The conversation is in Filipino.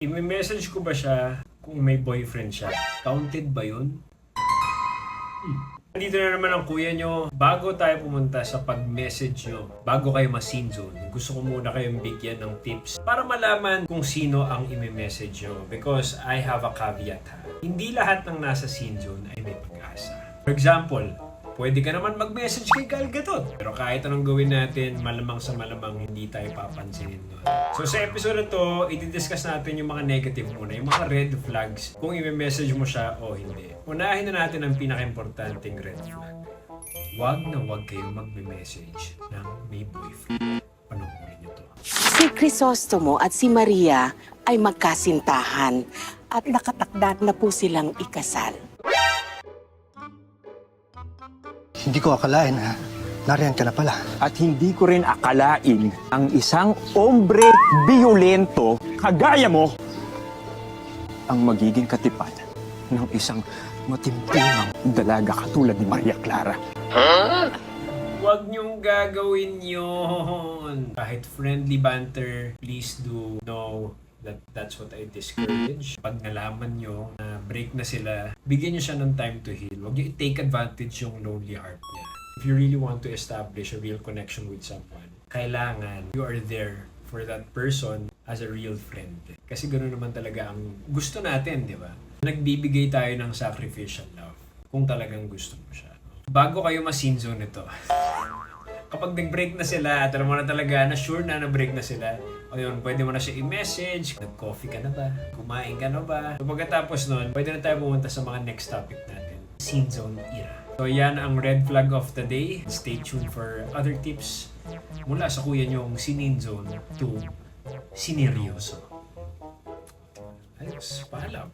I-message ko ba siya kung may boyfriend siya? Counted ba yun? Dito na naman ang kuya nyo. Bago tayo pumunta sa pag-message nyo, bago kayo ma-scene zone, gusto ko muna kayong bigyan ng tips para malaman kung sino ang i-message nyo. Because I have a caveat ha. Hindi lahat ng nasa scene zone ay may pag-asa. For example, pwede ka naman mag-message kay Gal Gadot. Pero kahit anong gawin natin, malamang sa malamang hindi tayo papansinin doon. So sa episode na to, i-discuss natin yung mga negative muna, yung mga red flags, kung i-message mo siya o hindi. Unahin na natin ang pinaka-importanting red flag. Huwag na huwag kayong mag-message ng may boyfriend. Panoorin nyo to. Si Crisostomo at si Maria ay magkasintahan at nakatakda na po silang ikasal. Hindi ko akalain na nariyan ka na pala. At hindi ko rin akalain ang isang ombre biolento kagaya mo ang magiging katipan ng isang matimtimang dalaga katulad ni Maria Clara. Huwag niyong gagawin yun. Kahit friendly banter, please do know that that's what I discourage. Pag nalaman nyo na break na sila, bigyan nyo siya ng time to heal. Huwag nyo i-take advantage yung lonely heart niya. If you really want to establish a real connection with someone, kailangan you are there for that person as a real friend. Kasi ganoon naman talaga ang gusto natin, di ba? Nagbibigay tayo ng sacrificial love kung talagang gusto mo siya. Bago kayo ma-scene zone nito, kapag nag-break na sila at alam mo na talaga na sure na na-break na sila, o yun, pwede mo na siya i-message, nag-coffee ka na ba? Kumain ka na ba? So pagkatapos nun, pwede na tayo pumunta sa mga next topic natin. Scene zone era. So yan ang red flag of the day. Stay tuned for other tips mula sa kuya nyong Scene Zone to Sineryoso. Ayos, paalam.